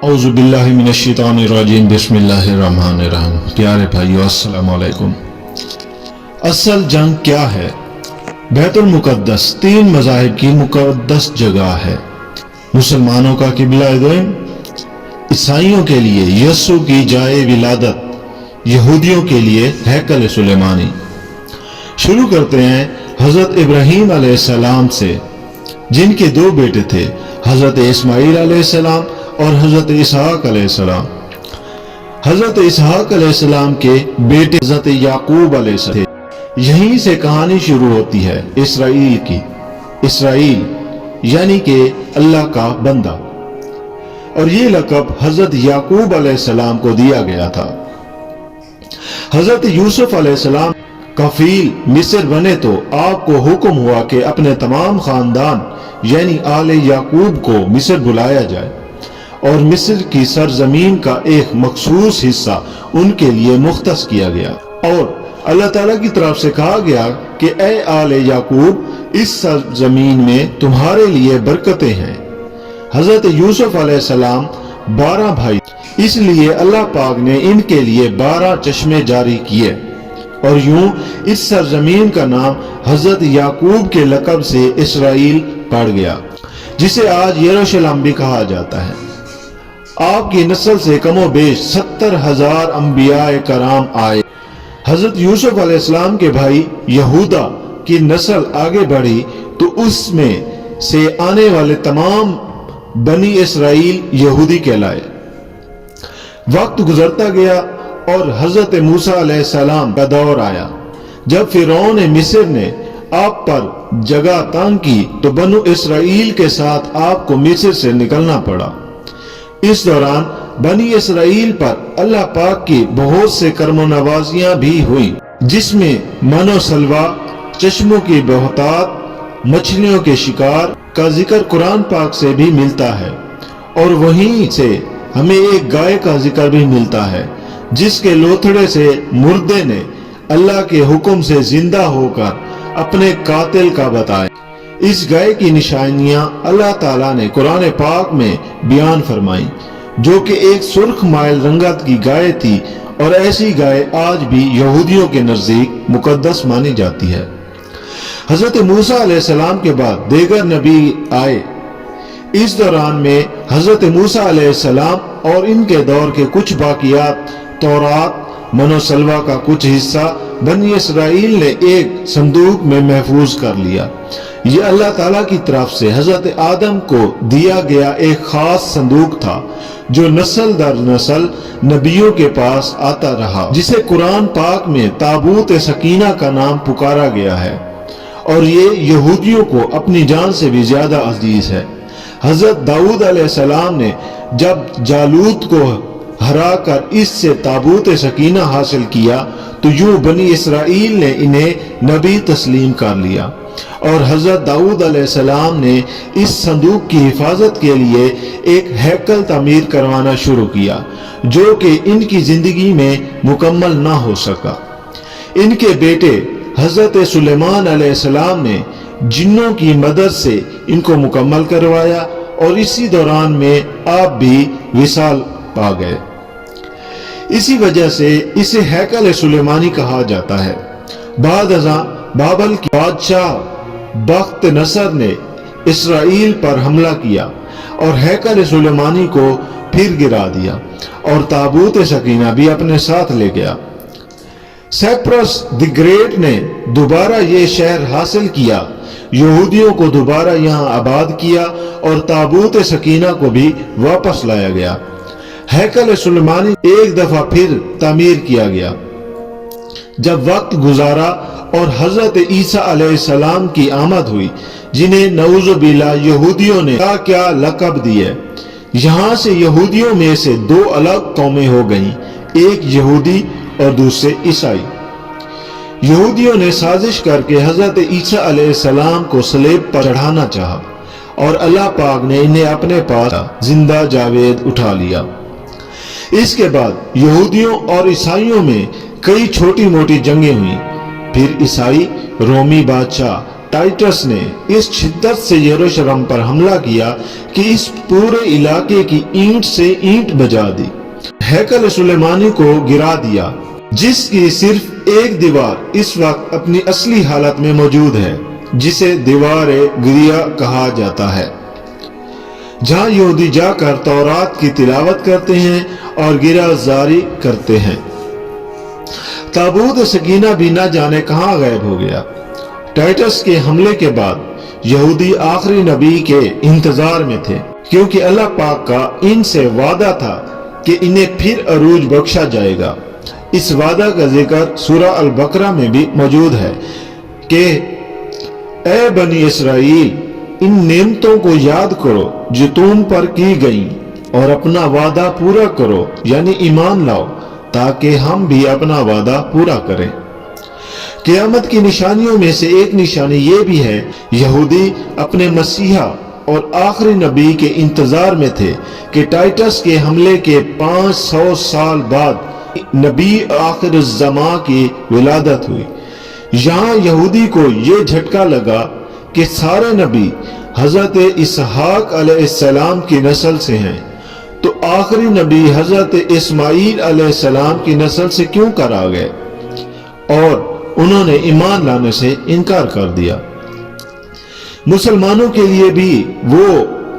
اعوذ باللہ من الشیطان الرجیم بسم اللہ الرحمن الرحیم۔ پیارے بھائیو السلام علیکم۔ اصل جنگ کیا ہے؟ بیت المقدس تین مذاہب کی مقدس جگہ ہے۔ مسلمانوں کا قبلہ دوئم، عیسائیوں کے لیے یسوع کی جائے ولادت، یہودیوں کے لیے ہیکل سلیمانی۔ شروع کرتے ہیں حضرت ابراہیم علیہ السلام سے، جن کے دو بیٹے تھے، حضرت اسماعیل علیہ السلام اور حضرت اسحاق علیہ السلام۔ حضرت اسحاق علیہ السلام کے بیٹے حضرت یعقوب علیہ السلام تھے۔ یہیں سے کہانی شروع ہوتی ہے اسرائیل کی۔ اسرائیل یعنی کہ اللہ کا بندہ، اور یہ لقب حضرت یعقوب علیہ السلام کو دیا گیا تھا۔ حضرت یوسف علیہ السلام کفیل مصر بنے تو آپ کو حکم ہوا کہ اپنے تمام خاندان یعنی آل یعقوب کو مصر بلایا جائے، اور مصر کی سرزمین کا ایک مخصوص حصہ ان کے لیے مختص کیا گیا، اور اللہ تعالیٰ کی طرف سے کہا گیا کہ اے آل یعقوب، اس سرزمین میں تمہارے لیے برکتیں ہیں۔ حضرت یوسف علیہ السلام 12 بھائی، اس لیے اللہ پاک نے ان کے لیے 12 چشمے جاری کیے، اور یوں اس سرزمین کا نام حضرت یعقوب کے لقب سے اسرائیل پڑ گیا، جسے آج یروشلم بھی کہا جاتا ہے۔ آپ کی نسل سے کم و بیش 70,000 انبیاء کرام آئے۔ حضرت یوسف علیہ السلام کے بھائی یہودا کی نسل آگے بڑھی تو اس میں سے آنے والے تمام بنی اسرائیل یہودی کہلائے۔ وقت گزرتا گیا اور حضرت موسیٰ علیہ السلام کا دور آیا۔ جب فرعون مصر نے آپ پر جگہ تنگ کی تو بنو اسرائیل کے ساتھ آپ کو مصر سے نکلنا پڑا۔ اس دوران بنی اسرائیل پر اللہ پاک کی بہت سے کرم و نوازیاں بھی ہوئیں، جس میں من و سلوہ، چشموں کی بہتات، مچھلیوں کے شکار کا ذکر قرآن پاک سے بھی ملتا ہے، اور وہیں سے ہمیں ایک گائے کا ذکر بھی ملتا ہے جس کے لوتھڑے سے مردے نے اللہ کے حکم سے زندہ ہو کر اپنے قاتل کا بتایا۔ اس گائے کی نشانیاں اللہ تعالیٰ نے قرآن پاک میں بیان فرمائی، جو کہ ایک سرخ مائل رنگت کی گائے تھی، اور ایسی گائے آج بھی یہودیوں کے نزدیک مقدس مانی جاتی ہے۔ حضرت موسیٰ علیہ السلام کے بعد دیگر نبی آئے۔ اس دوران میں حضرت موسیٰ علیہ السلام اور ان کے دور کے کچھ باقیات، تورات، من و سلوہ کا کچھ حصہ بنی اسرائیل نے ایک صندوق میں محفوظ کر لیا۔ یہ اللہ تعالیٰ کی طرف سے حضرت آدم کو دیا گیا ایک خاص صندوق تھا، جو نسل در نسل نبیوں کے پاس آتا رہا، جسے قرآن پاک میں تابوت سکینہ کا نام پکارا گیا ہے، اور یہ یہودیوں کو اپنی جان سے بھی زیادہ عزیز ہے۔ حضرت داؤد علیہ السلام نے جب جالوت کو ہرا کر اس سے تابوت سکینہ حاصل کیا تو یوں بنی اسرائیل نے انہیں نبی تسلیم کر لیا، اور حضرت داؤد علیہ السلام نے اس صندوق کی حفاظت کے لیے ایک ہیکل تعمیر کروانا شروع کیا، جو کہ ان کی زندگی میں مکمل نہ ہو سکا۔ ان کے بیٹے حضرت سلیمان علیہ السلام نے جنوں کی مدد سے ان کو مکمل کروایا، اور اسی دوران میں آپ بھی وصال پا گئے۔ اسی وجہ سے اسے ہیکل سلیمانی کہا جاتا ہے۔ بعد ازاں بابل کے بادشاہ بخت نصر نے اسرائیل پر حملہ کیا اور ہیکل سلیمانی کو پھر گرا دیا، اور تابوت سکینہ بھی اپنے ساتھ لے گیا۔ سیپرس دی گریٹ نے دوبارہ یہ شہر حاصل کیا، یہودیوں کو دوبارہ یہاں آباد کیا، اور تابوت سکینہ کو بھی واپس لایا گیا۔ ہیکل سلیمانی ایک دفعہ پھر تعمیر کیا گیا۔ جب وقت گزارا اور حضرت عیسیٰ علیہ السلام کی آمد ہوئی، جنہیں نعوذ باللہ یہودیوں نے کیا لقب دیے، یہاں سے یہودیوں میں سے 2 الگ قومیں ہو گئیں، ایک یہودی اور دوسرے عیسائی۔ یہودیوں نے سازش کر کے حضرت عیسیٰ علیہ السلام کو صلیب پر چڑھانا چاہا، اور اللہ پاک نے انہیں اپنے پاس زندہ جاوید اٹھا لیا۔ اس کے بعد یہودیوں اور عیسائیوں میں کئی چھوٹی موٹی جنگیں ہوئیں۔ پھر عیسائی رومی بادشاہ टाइटस ने इस शिद्दत से यरूशलेम पर हमला किया कि इस पूरे इलाके की ईंट से ईंट बजा दी, हैकल सुलेमानी को गिरा दिया, जिसकी सिर्फ एक दीवार इस वक्त अपनी असली हालत में मौजूद है, जिसे दीवार-ए गिरिया कहा जाता है, जहां यहूदी जाकर तौरात की तिलावत करते हैं और गिरा जारी करते हैं। ताबूत सकीना भी न जाने कहां गायब हो गया। टाइटस के हमले के बाद यहूदी आखिरी नबी के इंतजार में थे, क्योंकि अल्लाह पाक का इनसे वादा था कि इन्हें फिर अरूज बख्शा जाएगा। इस वादा का जिक्र सूरह अल बकरा में भी मौजूद है कि ए बनी इसराइल, इन नेमतों को याद करो जो तुम पर की गई और अपना वादा पूरा करो, यानी ईमान लाओ, ताकि हम भी अपना वादा पूरा करें। क़यामत की निशानियों में से एक निशानी ये भी है, यहूदी अपने मसीहा और आखिरी नबी के इंतजार में थे कि टाइटस के हमले के 500 साल बाद नबी आखिर ज़मा की विलादत हुई। यहाँ यहूदी को ये झटका लगा कि सारे नबी हजरत इसहाक अलैहिस्सलाम की नस्ल से हैं, तो आखिरी नबी हजरत इस्माईल अलैहिस्सलाम की नस्ल से क्यों करा गए, और उन्होंने ईमान लाने से इनकार कर दिया। मुसलमानों के लिए भी वो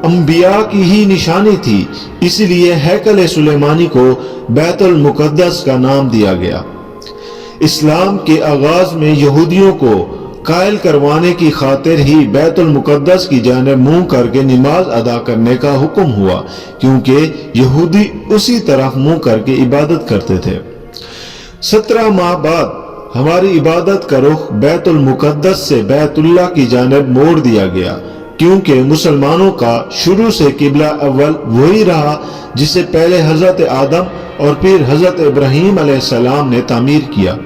अंबिया की ही निशानी थी, इसलिए हैकल सुलेमानी को बैतुल मुकद्दस का नाम दिया गया। इस्लाम के आगाज में यहूदियों को कायल करवाने की खातिर ही बैतुल मुकद्दस की जानिब मुंह करके नमाज अदा करने का हुक्म हुआ, क्योंकि यहूदी उसी तरफ मुंह करके इबादत करते थे। 17 माह बाद हमारी इबादत का रुख बैतुल मुकद्दस से बैतुल्लाह की जानिब मोड़ दिया गया, क्योंकि मुसलमानों का शुरू से किबला अव्वल वही रहा जिसे पहले हजरत आदम और फिर हजरत इब्राहीम अलैहिस्सलाम ने तामीर किया।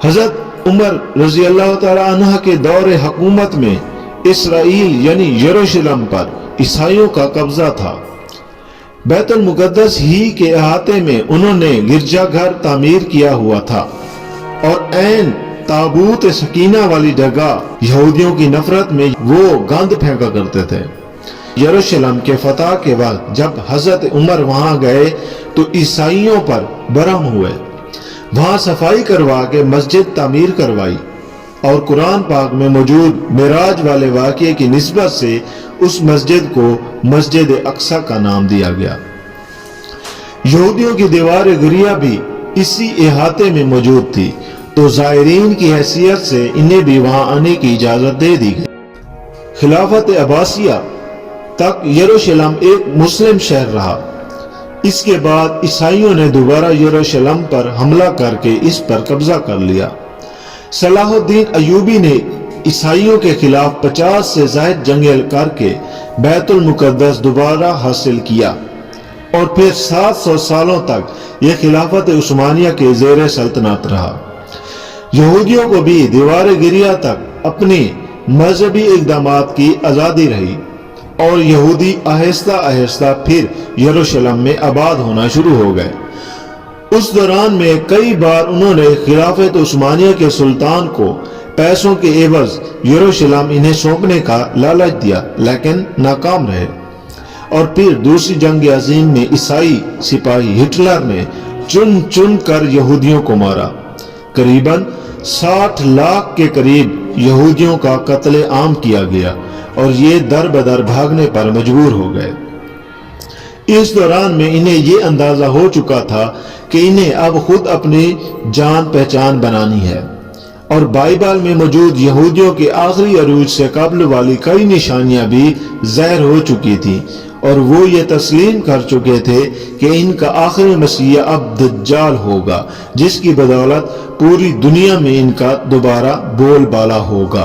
हजरत उमर रजी अल्लाह तआला अन्हा के दौरे हुकूमत में इसराइल यानी यरूशलेम पर ईसाइयों का कब्जा था। बैतुल मुकद्दस ही के अहाते में उन्होंने गिरजाघर तामीर किया हुआ था और ऐन ताबूत सकीना वाली जगह यहूदियों की नफरत में वो गंद फेंका करते थे। यरूशलेम के फतह के बाद जब हजरत उमर वहां गए तो ईसाइयों पर बरहम हुए, वहां सफाई करवा के मस्जिद तामीर करवाई और कुरान पाक में मौजूद मिराज वाले वाक़ये की निस्बत से उस मस्जिद को मस्जिद अक्सा का नाम दिया गया। यहूदियों की दीवार गिरिया भी इसी इहाते में मौजूद थी, तो ज़ायरीन की हैसियत से इन्हें भी वहां आने की इजाजत दे दी गई। खिलाफत अब्बासिया तक यरूशलेम एक मुस्लिम शहर रहा। इसके बाद ईसाइयों ने दोबारा यरूशलेम पर हमला करके इस पर कब्जा कर लिया। सलाहुद्दीन अयूबी ने ईसाइयों के खिलाफ 50 से ज़ायद जंगें करके बैतुल मुकद्दस दोबारा हासिल किया और फिर 700 सालों तक यह खिलाफत उस्मानिया के ज़ेर सल्तनत रहा। यहूदियों को भी दीवार गिरिया तक अपनी मजहबी इक़दामात की आज़ादी रही और यहूदी आहिस्ता आहिस्ता फिर यरूशलेम में आबाद होना शुरू हो गए। उस दौरान में कई बार उन्होंने खिलाफत उस्मानिया के सुल्तान को पैसों के एवज यरूशलेम इन्हें सौंपने का लालच दिया, लेकिन नाकाम रहे। और फिर दूसरी जंग अजीम में ईसाई सिपाही हिटलर ने चुन चुन कर यहूदियों को मारा। करीबन 60 लाख के करीब यहूदियों का कत्ले आम किया गया और ये दर बदर भागने पर मजबूर हो गए। इस दौरान में इन्हें ये अंदाजा हो चुका था कि इन्हें अब खुद अपनी जान पहचान बनानी है और बाइबल में मौजूद यहूदियों के आखिरी अरूज से कब्ल वाली कई निशानियां भी ज़ाहिर हो चुकी थी और वो ये तस्लीम कर चुके थे कि इनका आखिरी मसीहा अब दज्जाल होगा, जिसकी बदौलत पूरी दुनिया में इनका दोबारा बोलबाला होगा।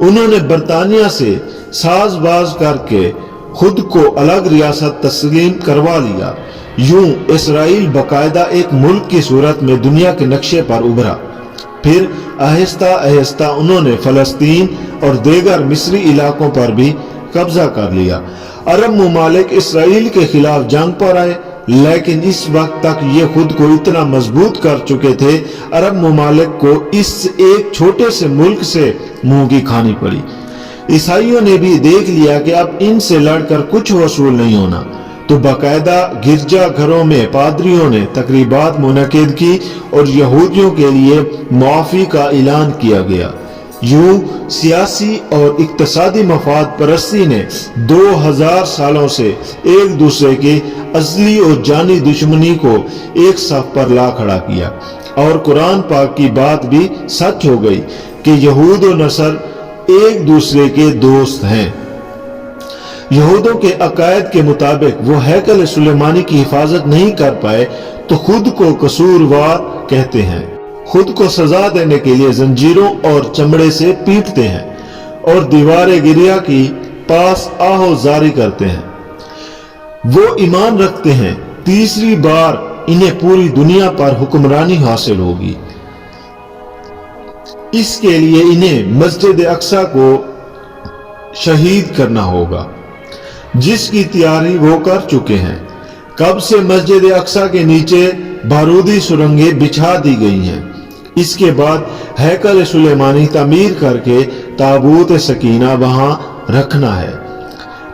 उन्होंने बरतानिया से साजबाज करके खुद को अलग रियासत तस्लीम करवा लिया। यूं इसराइल बाकायदा एक मुल्क की सूरत में दुनिया के नक्शे पर उभरा। फिर आहिस्ता आहिस्ता उन्होंने फलस्तीन और दीगर मिस्री इलाकों पर भी कब्जा कर लिया। अरब मुमालिक इसराइल के खिलाफ जंग पर आए लेकिन इस वक्त तक ये खुद को इतना मजबूत कर चुके थे, अरब ममालिक को इस एक छोटे से मुल्क से मुंह की खानी पड़ी। ईसाइयों ने भी देख लिया कि अब इनसे लड़कर कुछ वसूल नहीं होना, तो बाकायदा गिरजा घरों में पादरियों ने तकरीबात मुनक्किद की और यहूदियों के लिए मुआफी का ऐलान किया गया। यूं सियासी और इक्तसादी मफाद परस्ती ने 2000 सालों से एक दूसरे के असली और जानी दुश्मनी को एक साथ पर ला खड़ा किया, और कुरान पाक की बात भी सच हो गई कि यहूद और नसर एक दूसरे के दोस्त हैं। यहूदों के अकायद के मुताबिक वो हैकल सुलेमानी की हिफाजत नहीं कर पाए तो खुद को कसूरवार कहते हैं, खुद को सजा देने के लिए जंजीरों और चमड़े से पीटते हैं और दीवारे गिरिया की पास आहो जारी करते हैं। वो ईमान रखते हैं तीसरी बार इन्हें पूरी दुनिया पर हुक्मरानी हासिल होगी। इसके लिए इन्हें मस्जिद अक्सा को शहीद करना होगा, जिसकी तैयारी वो कर चुके हैं। कब से मस्जिद अक्सा के नीचे बारूदी सुरंगें बिछा दी गई हैं। इसके बाद हैकल सुलेमानी तामीर करके ताबूत सकीना वहां रखना है।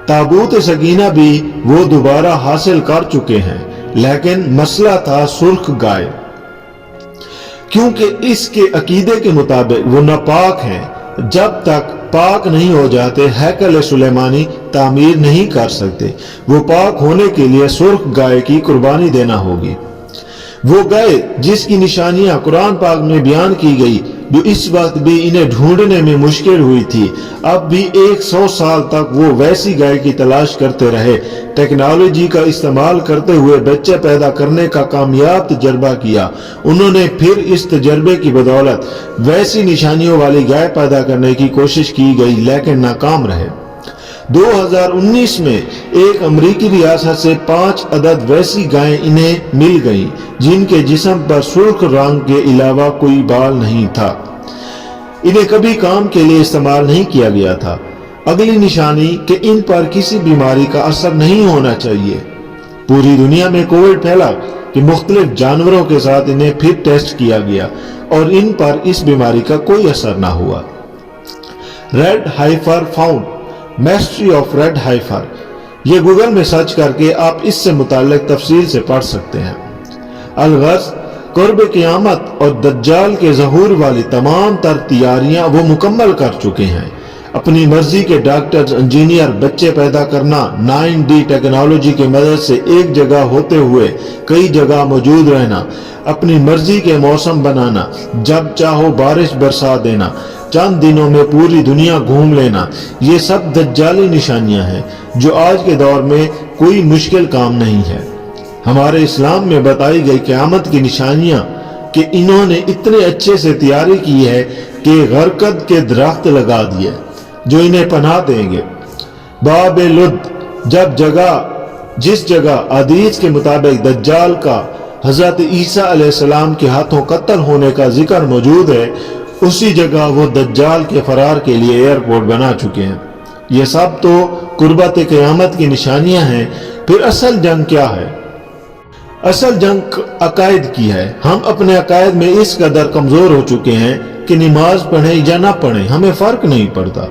ताबूत सकीना भी वो दोबारा हासिल कर चुके हैं, लेकिन मसला था सुर्ख गाय, क्योंकि इसके अकीदे के मुताबिक वो नापाक हैं। जब तक पाक नहीं हो जाते हैकल सुलेमानी तामीर नहीं कर सकते। वो पाक होने के लिए सुर्ख गाय की कुर्बानी देना होगी। वो गाय जिसकी निशानियां कुरान पाक में बयान की गई, जो इस वक्त भी इन्हें ढूंढने में मुश्किल हुई थी, अब भी 100 साल तक वो वैसी गाय की तलाश करते रहे। टेक्नोलॉजी का इस्तेमाल करते हुए बच्चे पैदा करने का कामयाब तजर्बा किया। उन्होंने फिर इस तजर्बे की बदौलत वैसी निशानियों वाली गाय पैदा करने की कोशिश की गई, लेकिन नाकाम रहे। 2019 में एक अमरीकी रियासत से 5 अदद वैसी गायें इन्हें मिल गईं, जिनके जिस्म पर सुर्ख रंग के अलावा कोई बाल नहीं था। इन्हें कभी काम के लिए इस्तेमाल नहीं किया गया था। अगली निशानी कि इन पर किसी बीमारी का असर नहीं होना चाहिए। पूरी दुनिया में कोविड फैला कि मुख्तलिफ जानवरों के साथ इन्हें फिर टेस्ट किया गया और इन पर इस बीमारी का कोई असर ना हुआ। Red hyper found, mystery of red hyper, ये गूगल में सर्च करके आप इससे मुताल्लिक तफसील से पढ़ सकते हैं। अलगर्ज कुर्ब क़यामत और दज्जाल के ज़हूर वाली तमाम तर तैयारियां वो मुकम्मल कर चुके हैं। अपनी मर्जी के डॉक्टर, इंजीनियर, बच्चे पैदा करना, 9D टेक्नोलॉजी की मदद से एक जगह होते हुए कई जगह मौजूद रहना, अपनी मर्जी के मौसम बनाना, जब चाहो बारिश बरसा देना, चंद दिनों में पूरी दुनिया घूम लेना, ये सब दज्जाली निशानियां हैं जो आज के दौर में कोई मुश्किल काम नहीं है। हमारे इस्लाम में बताई गई क़यामत की निशानियां कि इन्होंने इतने अच्छे से तैयारी की है कि गरकद के दरख्त लगा दिए जो इन्हें पनाह देंगे। बाब लुद, जिस जगह हदीस के मुताबिक दज्जाल का हजरत ईसा अलैहिस्सलाम के हाथों कत्ल होने का जिक्र मौजूद है, उसी जगह वो दज्जाल के फरार के लिए एयरपोर्ट बना चुके हैं। ये सब तो कुर्बत क़यामत की निशानियां हैं। फिर असल जंग क्या है? असल जंग अकायद की है। हम अपने अकायद में इस कदर कमजोर हो चुके हैं कि नमाज पढ़े या ना पढ़े हमें फर्क नहीं पड़ता।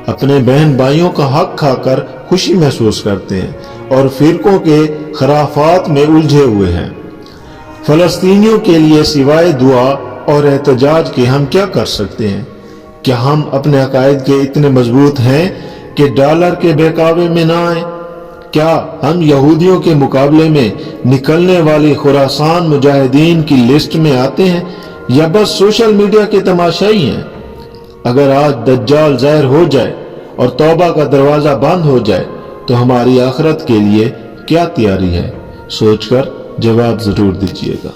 अपने बहन भाइयों का हक खाकर खुशी महसूस करते हैं और फिरकों के खराफात में उलझे हुए हैं। फलस्तीनियों के लिए सिवाय दुआ और एहतजाज के हम क्या कर सकते हैं? क्या हम अपने अकायद के इतने मजबूत हैं कि डॉलर के बहकावे में ना आए? क्या हम यहूदियों के मुकाबले में निकलने वाली खुरासान मुजाहिदीन की लिस्ट में आते हैं या बस सोशल मीडिया के तमाशाई हैं? अगर आज दज्जाल ज़ाहिर हो जाए और तौबा का दरवाज़ा बंद हो जाए तो हमारी आखिरत के लिए क्या तैयारी है? सोचकर जवाब ज़रूर दीजिएगा।